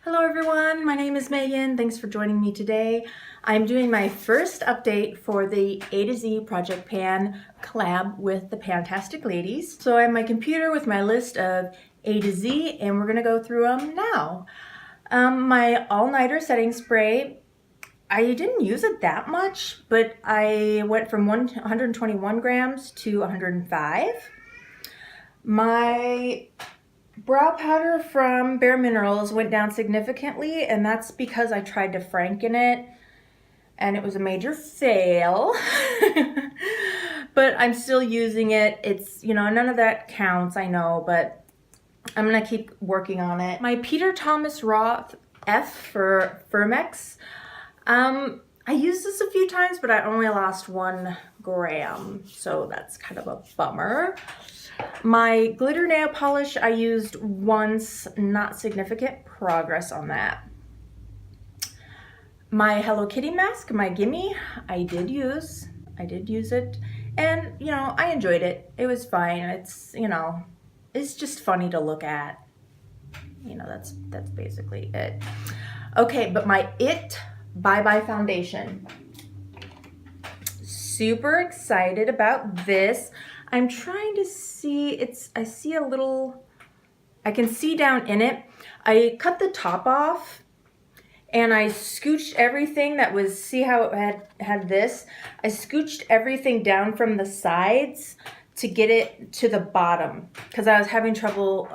Hello everyone, my name is Megan. Thanks for joining me today. I'm doing my first update for the A to Z Project Pan collab with the Pantastic ladies. So I have my computer with my list of A to Z and we're gonna go through them now. My all-nighter setting spray, I didn't use it that much, but I went from 121 grams to 105. My brow powder from Bare Minerals went down significantly, and that's because I tried to franken it and it was a major fail. But I'm still using it. It's, none of that counts, I know, but I'm gonna keep working on it. My Peter Thomas Roth F for Firmex. I used this a few times, but I only lost 1 gram, so that's kind of a bummer. My glitter nail polish I used once, not significant progress on that. My Hello Kitty mask, my Gimme, I did use it, and I enjoyed it. It was fine. It's just funny to look at. That's basically it. Okay, but my Bye Bye foundation. Super excited about this. I'm trying to see, I can see down in it. I cut the top off and I scooched everything that was, see how it had this? I scooched everything down from the sides to get it to the bottom because I was having trouble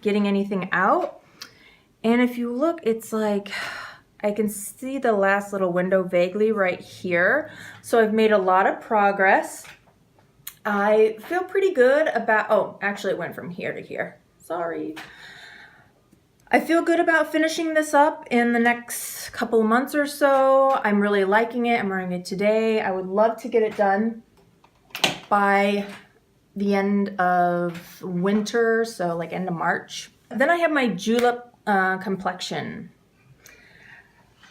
getting anything out. And if you look, it's like, I can see the last little window vaguely right here. So I've made a lot of progress. I feel pretty good about, oh, actually it went from here to here. Sorry. I feel good about finishing this up in the next couple of months or so. I'm really liking it. I'm wearing it today. I would love to get it done by the end of winter, so like end of March. Then I have my Julep Complexion.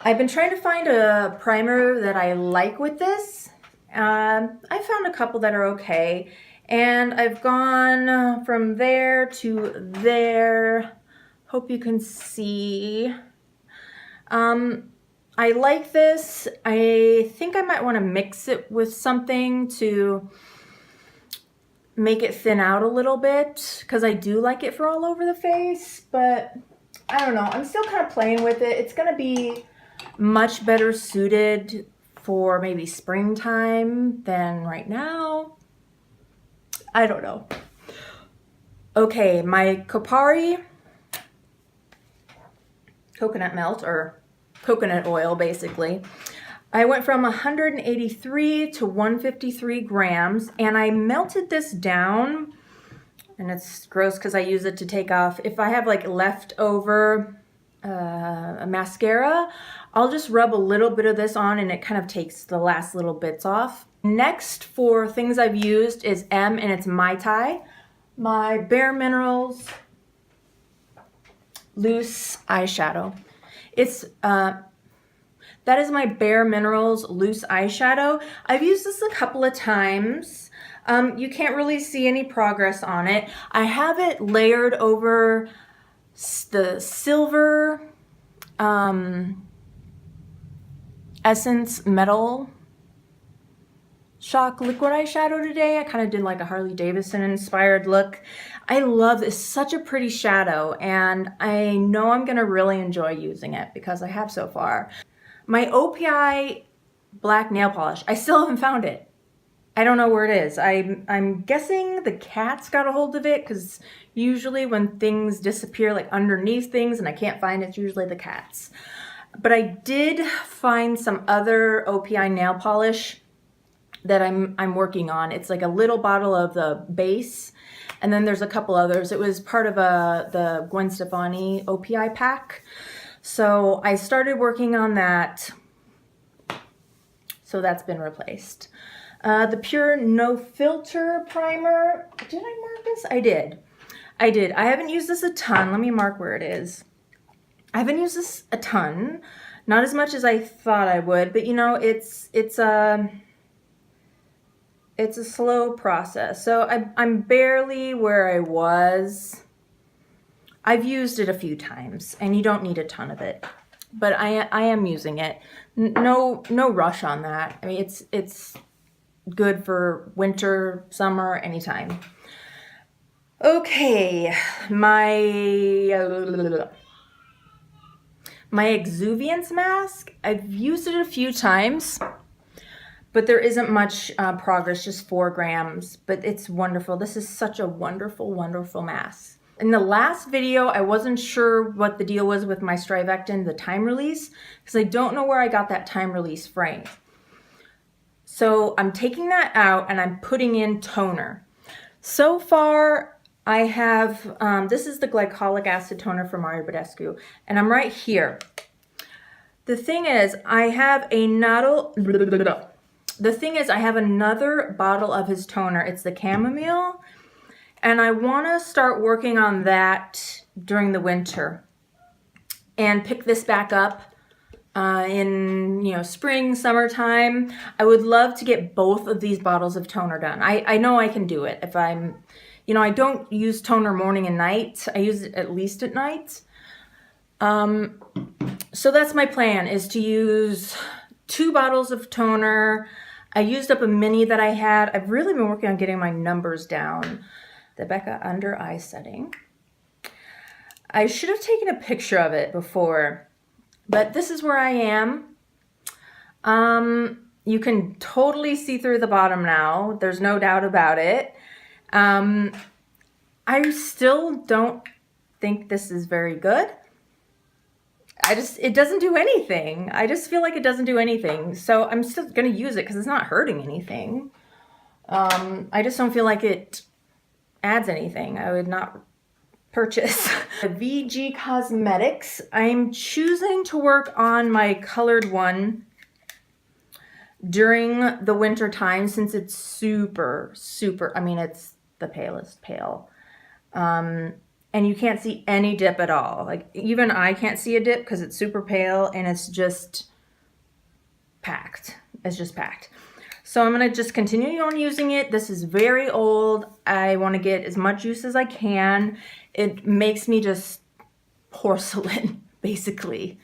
I've been trying to find a primer that I like with this. I found a couple that are okay, and I've gone from there to there. Hope you can see. I like this. I think I might want to mix it with something to make it thin out a little bit, because I do like it for all over the face, but I don't know. I'm still kind of playing with it. It's going to be much better suited for maybe springtime than right now. I don't know. Okay, my Kopari coconut melt, or coconut oil basically. I went from 183 to 153 grams, and I melted this down, and it's gross because I use it to take off. If I have like leftover a mascara, I'll just rub a little bit of this on and it kind of takes the last little bits off. Next for things I've used is and it's Mai Tai. My Bare Minerals loose eyeshadow. It's that is my Bare Minerals loose eyeshadow. I've used this a couple of times. You can't really see any progress on it. I have it layered over the silver Essence Metal Shock liquid eyeshadow today. I kind of did like a Harley Davidson inspired look. I love this, such a pretty shadow, and I know I'm gonna really enjoy using it because I have so far. My OPI black nail polish, I still haven't found it. I don't know where it is. I'm guessing the cats got a hold of it, because usually when things disappear like underneath things and I can't find it, it's usually the cats. But I did find some other OPI nail polish that I'm working on. It's like a little bottle of the base, and then there's a couple others. It was part of the Gwen Stefani OPI pack. So I started working on that. So that's been replaced. The Pure No Filter primer. Did I mark this? I did. I haven't used this a ton. Let me mark where it is. I haven't used this a ton. Not as much as I thought I would, but it's a slow process. So I'm barely where I was I've used it a few times, and you don't need a ton of it, but I am using it. No rush on that. I mean, it's good for winter, summer, anytime. Okay, my Exuberance Mask, I've used it a few times, but there isn't much progress, just 4 grams, but it's wonderful. This is such a wonderful, wonderful mask. In the last video, I wasn't sure what the deal was with my Strivectin, the time release, because I don't know where I got that time release frame. So I'm taking that out and I'm putting in toner. So far, I have, this is the glycolic acid toner from Mario Badescu, and I'm right here. The thing is, I have another bottle of his toner. It's the chamomile, and I want to start working on that during the winter and pick this back up in spring, summertime. I would love to get both of these bottles of toner done. I know I can do it if I'm, I don't use toner morning and night. I use it at least at night. So that's my plan, is to use 2 bottles of toner. I used up a mini that I had. I've really been working on getting my numbers down. The Becca under eye setting. I should have taken a picture of it before, but this is where I am. You can totally see through the bottom now. There's no doubt about it. I still don't think this is very good. It doesn't do anything. I just feel like it doesn't do anything. So I'm still going to use it because it's not hurting anything. I just don't feel like it adds anything. I would not purchase. VG Cosmetics. I'm choosing to work on my colored one during the winter time since it's super, I mean, it's the palest pale. And you can't see any dip at all. Like, even I can't see a dip because it's super pale and it's just packed. It's just packed. So I'm going to just continue on using it. This is very old. I want to get as much use as I can. It makes me just porcelain, basically.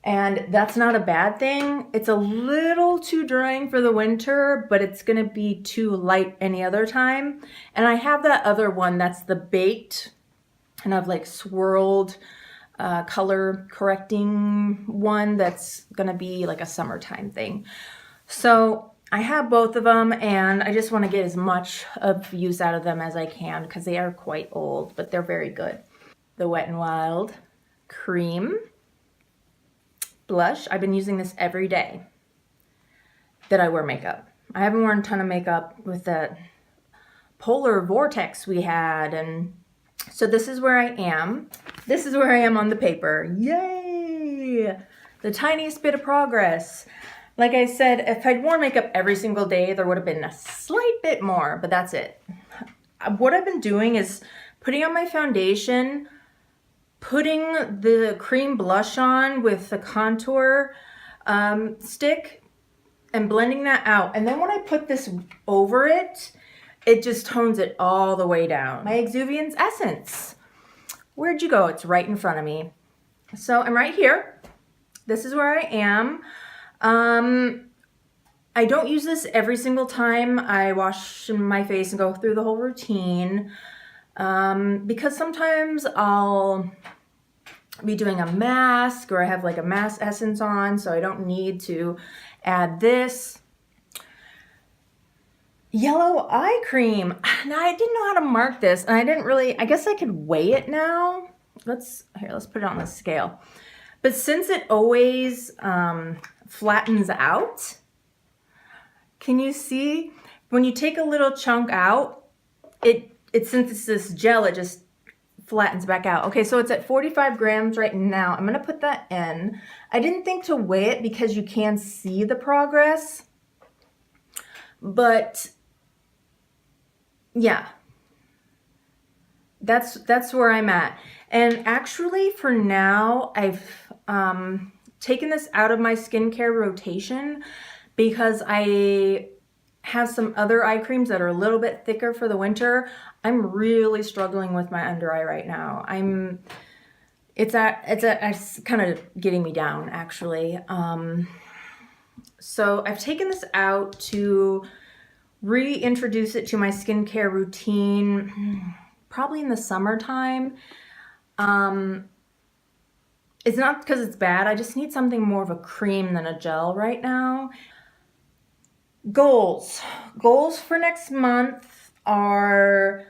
And that's not a bad thing. It's a little too drying for the winter, but it's going to be too light any other time. And I have that other one that's the baked, and I've like swirled color correcting one that's going to be like a summertime thing. So I have both of them, and I just want to get as much of use out of them as I can because they are quite old, but they're very good. The Wet n Wild Cream Blush. I've been using this every day that I wear makeup. I haven't worn a ton of makeup with that polar vortex we had, and so this is where I am. This is where I am on the paper. Yay! The tiniest bit of progress. Like I said, if I'd worn makeup every single day, there would have been a slight bit more, but that's it. What I've been doing is putting on my foundation, putting the cream blush on with the contour stick, and blending that out. And then when I put this over it, it just tones it all the way down. My Exuberance Essence. Where'd you go? It's right in front of me. So I'm right here. This is where I am. I don't use this every single time I wash my face and go through the whole routine, because sometimes I'll be doing a mask, or I have like a mask essence on, so I don't need to add this. Yellow eye cream. Now, I didn't know how to mark this, and I didn't really, I guess I could weigh it now. Let's put it on the scale. But since it always flattens out, can you see when you take a little chunk out, since it's this gel, it just flattens back out. Okay, so it's at 45 grams right now. I'm gonna put that in. I didn't think to weigh it because you can see the progress, but yeah, that's where I'm at. And actually for now, I've taken this out of my skincare rotation because I have some other eye creams that are a little bit thicker for the winter. I'm really struggling with my under eye right now. It's kind of getting me down, actually. So I've taken this out to reintroduce it to my skincare routine, probably in the summertime. It's not because it's bad. I just need something more of a cream than a gel right now. Goals for next month are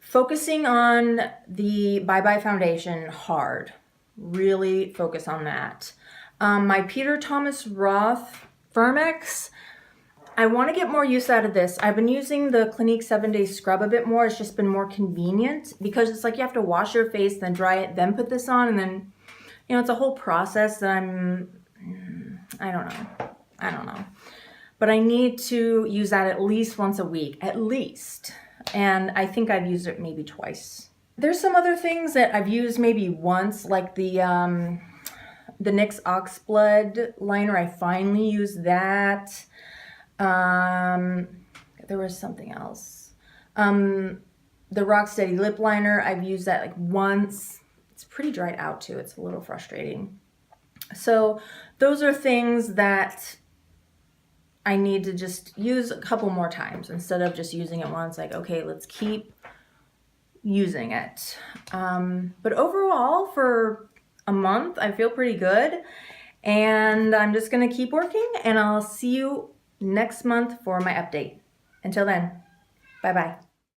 focusing on the Bye Bye foundation hard. Really focus on that. My Peter Thomas Roth Firmex, I want to get more use out of this. I've been using the Clinique 7-Day Scrub a bit more. It's just been more convenient because it's like you have to wash your face, then dry it, then put this on, and then, you know, it's a whole process that I don't know. But I need to use that at least once a week, at least. And I think I've used it maybe twice. There's some other things that I've used maybe once, like the NYX Oxblood liner. I finally used that. There was something else. The Rocksteady lip liner, I've used that like once. It's pretty dried out too. It's a little frustrating. So those are things that I need to just use a couple more times instead of just using it once. Like, okay, let's keep using it. But overall, for a month, I feel pretty good. And I'm just going to keep working, and I'll see you next month for my update. Until then, bye-bye.